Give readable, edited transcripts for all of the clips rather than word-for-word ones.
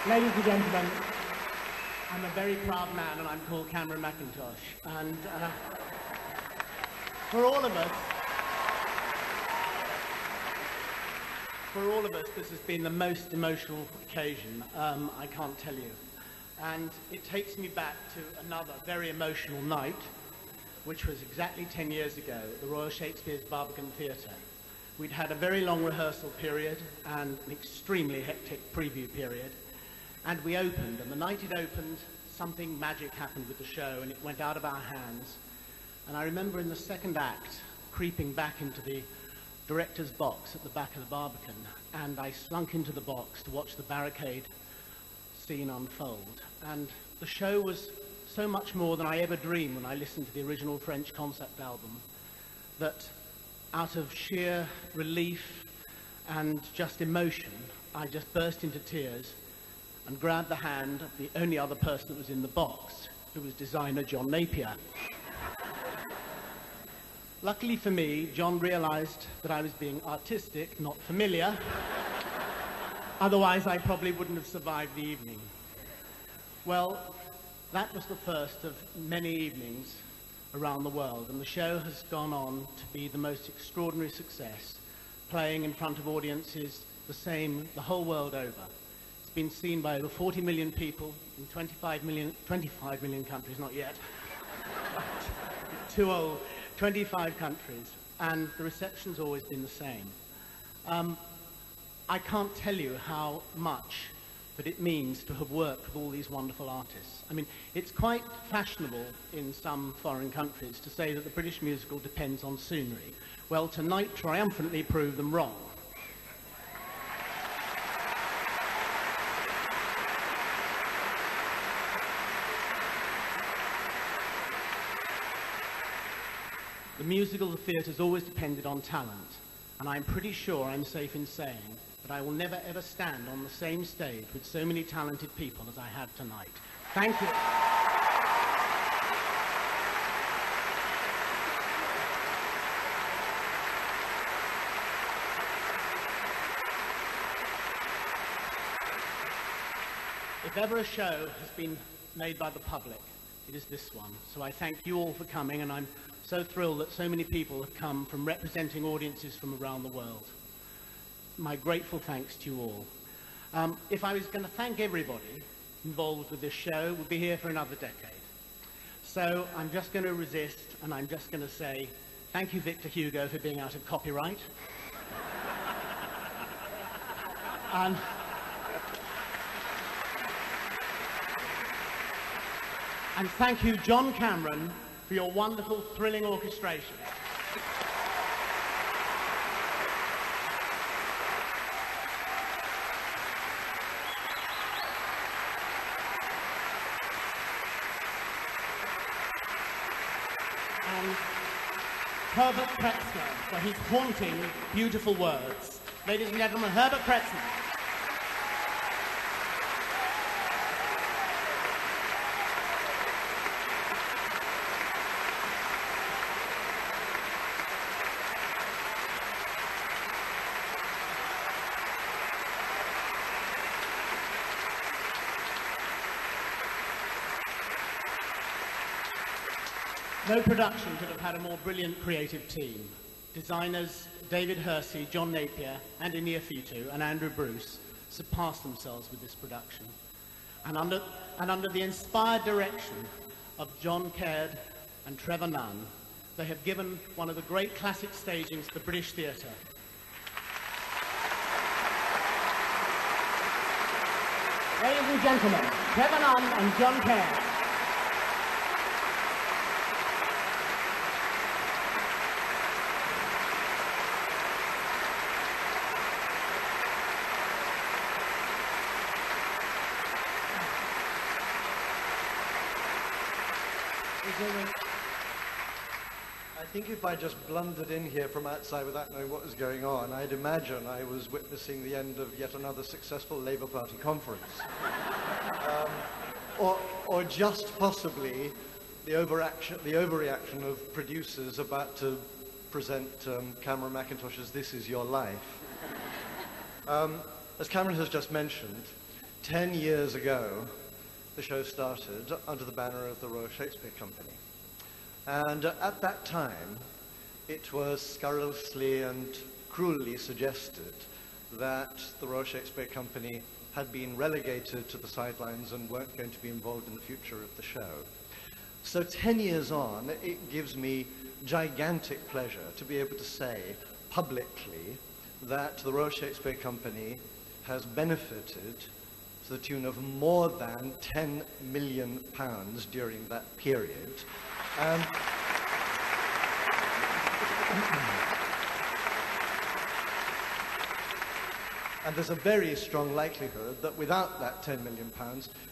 Ladies and gentlemen, I'm a very proud man, and I'm called Cameron Mackintosh. And for all of us, this has been the most emotional occasion, I can't tell you. And it takes me back to another very emotional night, which was exactly 10 years ago at the Royal Shakespeare's Barbican Theatre. We'd had a very long rehearsal period and an extremely hectic preview period. And we opened, and the night it opened, something magic happened with the show, and it went out of our hands. And I remember in the second act, creeping back into the director's box at the back of the Barbican, and I slunk into the box to watch the barricade scene unfold. And the show was so much more than I ever dreamed when I listened to the original French concept album, that out of sheer relief and just emotion, I just burst into tears and grabbed the hand of the only other person that was in the box, who was designer John Napier. Luckily for me, John realized that I was being artistic, not familiar. Otherwise, I probably wouldn't have survived the evening. Well, that was the first of many evenings around the world, and the show has gone on to be the most extraordinary success, playing in front of audiences the whole world over. It's been seen by over 40 million people in 25 million countries, not yet. Too old. 25 countries, and the reception's always been the same. I can't tell you how much that it means to have worked with all these wonderful artists. I mean, it's quite fashionable in some foreign countries to say that the British musical depends on scenery. Well, tonight triumphantly proved them wrong. The musical theatre's always depended on talent, and I'm pretty sure I'm safe in saying that I will never ever stand on the same stage with so many talented people as I have tonight. Thank you. If ever a show has been made by the public, it is this one. So I thank you all for coming, and I'm so thrilled that so many people have come from representing audiences from around the world. My grateful thanks to you all. If I was going to thank everybody involved with this show, we'd be here for another decade. So I'm just going to resist, and I'm just going to say thank you, Victor Hugo, for being out of copyright. And thank you, John Cameron, for your wonderful, thrilling orchestration. And Herbert Pretzner for his haunting, beautiful words. Ladies and gentlemen, Herbert Pretzner. No production could have had a more brilliant creative team. Designers David Hersey, John Napier, Andy Neofitu, and Andrew Bruce surpassed themselves with this production. And under the inspired direction of John Caird and Trevor Nunn, they have given one of the great classic stagings to the British theatre. Ladies and gentlemen, Trevor Nunn and John Caird. I think if I just blundered in here from outside without knowing what was going on, I'd imagine I was witnessing the end of yet another successful Labour Party conference. Or just possibly the overreaction of producers about to present Cameron Mackintosh's This Is Your Life. As Cameron has just mentioned, 10 years ago, the show started under the banner of the Royal Shakespeare Company. And at that time, it was scurrilously and cruelly suggested that the Royal Shakespeare Company had been relegated to the sidelines and weren't going to be involved in the future of the show. So 10 years on, it gives me gigantic pleasure to be able to say publicly that the Royal Shakespeare Company has benefited to the tune of more than £10 million during that period. And there's a very strong likelihood that without that £10 million,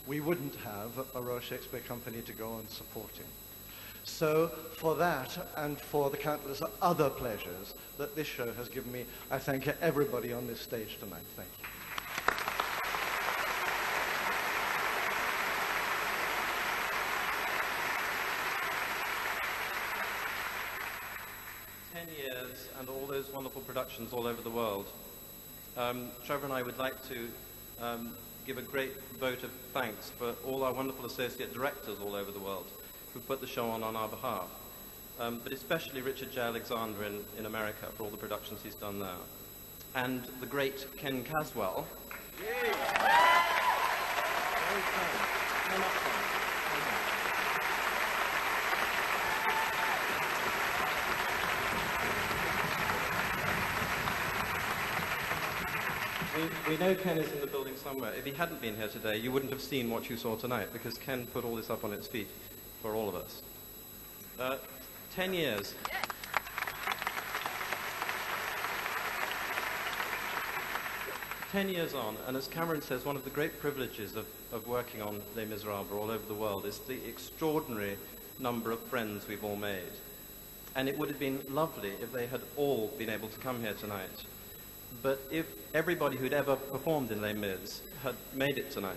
we wouldn't have a Royal Shakespeare Company to go on supporting. So for that and for the countless other pleasures that this show has given me, I thank everybody on this stage tonight. Thank you. And all those wonderful productions all over the world. Trevor and I would like to give a great vote of thanks for all our wonderful associate directors all over the world who put the show on our behalf, but especially Richard J. Alexander in America for all the productions he's done there, and the great Ken Caswell. We know Ken is in the building somewhere. If he hadn't been here today, you wouldn't have seen what you saw tonight, because Ken put all this up on its feet for all of us. 10 years. 10 years on, and as Cameron says, one of the great privileges of working on Les Miserables all over the world is the extraordinary number of friends we've all made. And it would have been lovely if they had all been able to come here tonight. But if everybody who'd ever performed in Les Mis had made it tonight,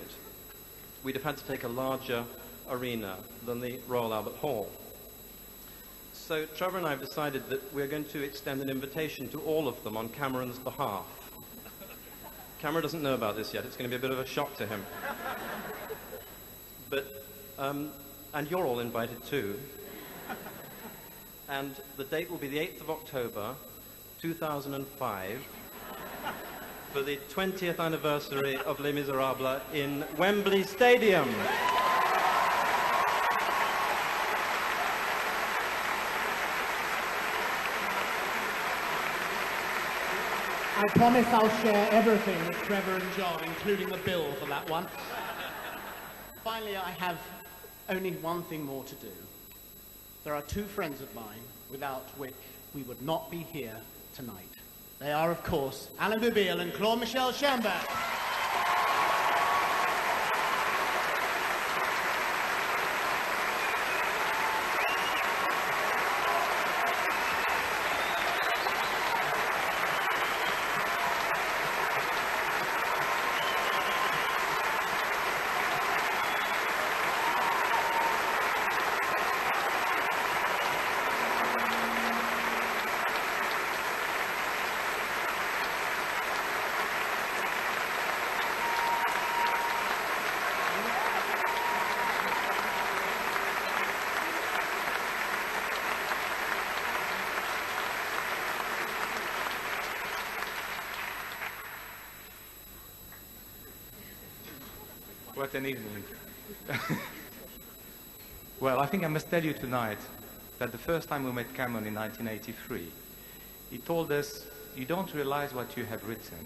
we'd have had to take a larger arena than the Royal Albert Hall. So Trevor and I have decided that we're going to extend an invitation to all of them on Cameron's behalf. Cameron doesn't know about this yet. It's going to be a bit of a shock to him. But, and you're all invited too. And the date will be the 8th of October, 2005. For the 20th anniversary of Les Miserables in Wembley Stadium. I promise I'll share everything with Trevor and John, including the bill for that one. Finally, I have only one thing more to do. There are two friends of mine without which we would not be here tonight. They are, of course, Alain Boublil and Claude-Michel Schönberg. What an evening. Well, I think I must tell you tonight that the first time we met Cameron in 1983, he told us, you don't realize what you have written,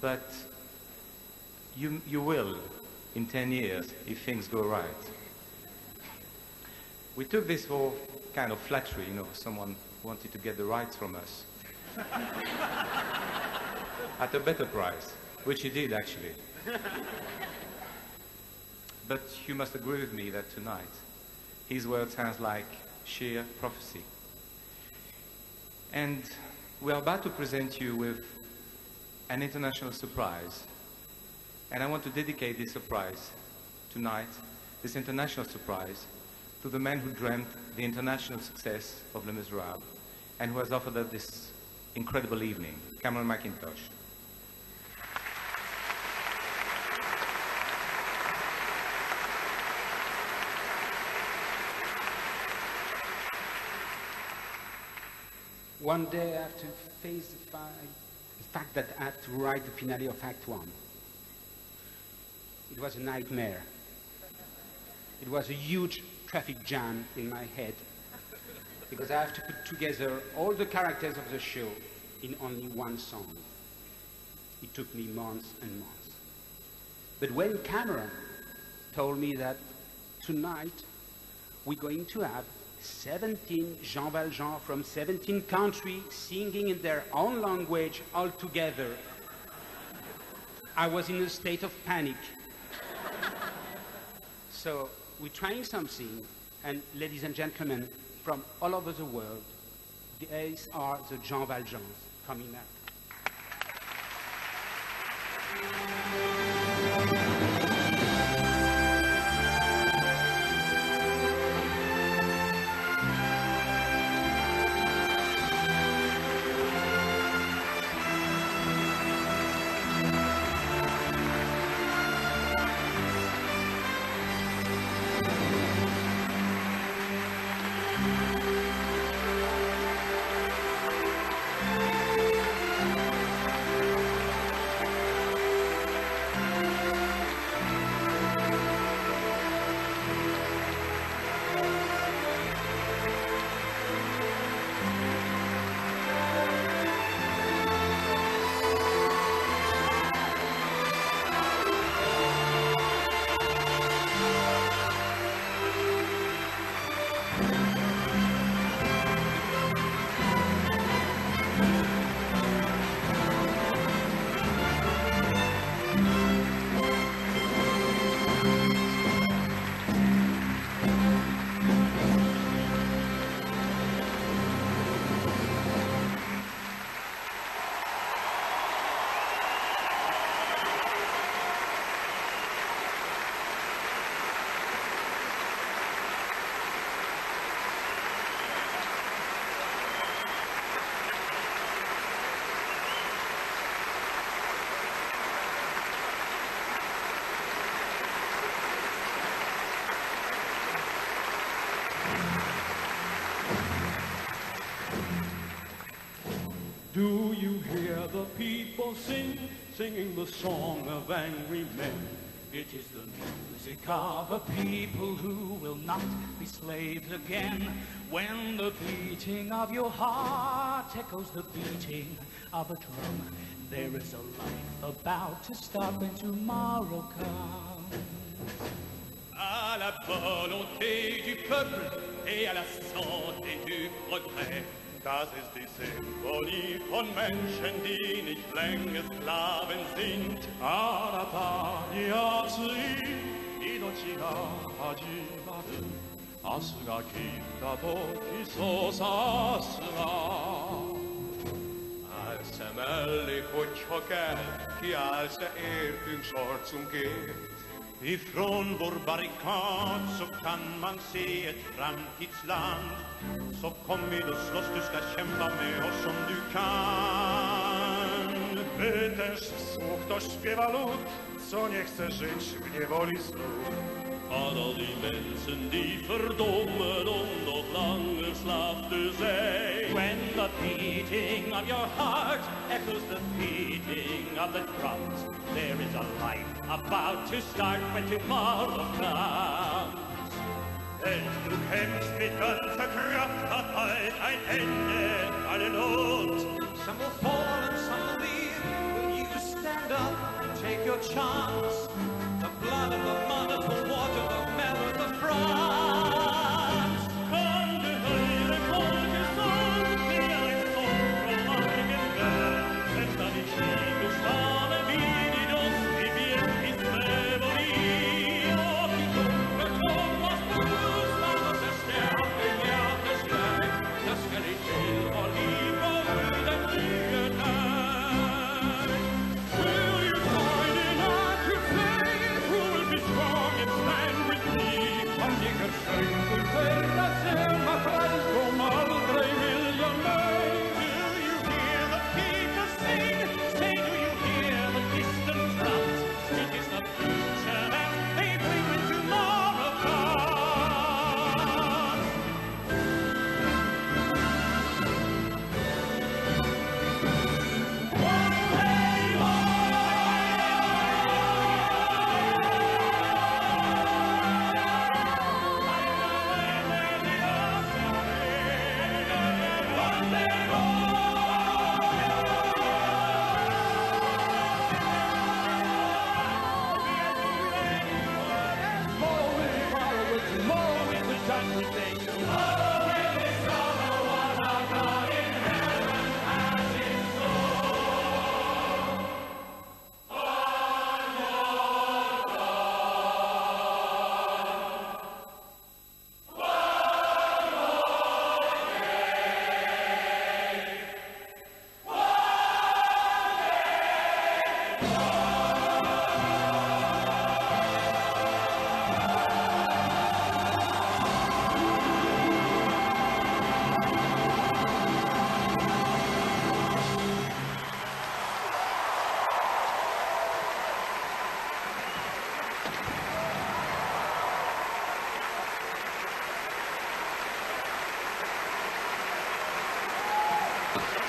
but you will in 10 years if things go right. We took this for kind of flattery, you know, someone wanted to get the rights from us at a better price, which he did actually. But you must agree with me that tonight, his word sounds like sheer prophecy. And we are about to present you with an international surprise. And I want to dedicate this surprise tonight, this international surprise, to the man who dreamt the international success of Les Miserables and who has offered us this incredible evening, Cameron Mackintosh. One day I have to face the fact that I have to write the finale of Act One. It was a nightmare. It was a huge traffic jam in my head because I have to put together all the characters of the show in only one song. It took me months and months. But when Cameron told me that tonight we're going to have 17 Jean Valjean from 17 countries singing in their own language all together, I was in a state of panic. So we're trying something, and ladies and gentlemen, from all over the world, these are the Jean Valjeans coming out. Do you hear the people singing the song of angry men? It is the music of a people who will not be slaves again. When the beating of your heart echoes the beating of a drum, there is a life about to start when tomorrow comes. À la volonté du peuple et à la santé du progrès. Das ist die Symphonie von Menschen, die nicht länger Sklaven sind. あなたに熱い命が始まる。明日が来た時そうさすが。Als emellik, hogyha kell, kiállsz, de értünk sarcunk ért. Ifrån vår barrikad så kan man se ett framtidsland. Så kom med och slåss, du ska kämpa med oss om du kan. Będziesz słuch, to śpiewa lud, co nie chce żyć w niewoli znów. Al die mensen die verdommen om nog langer slaaf te zijn. When the beating of your heart echoes the beating of the drums, there is a life about to start when tomorrow comes. Denn du kämpfst mit ganzer Kraft, hat bald ein Ende alle Not. Some will fall and some will leave. Will you stand up and take your chance? The blood of the mothers will water the meadows of France. Komm, du höre Folkesång, wie ein Song vom heiligen Berg. Esta die Schiebe stane wie die Dost, die wird ins Memory. Och die dunkle Thomas Blues, lass oss erstärken, ja, verstärk. Das ska dich till och liv och den nya Tag. Will you find it hard to play? Thank you.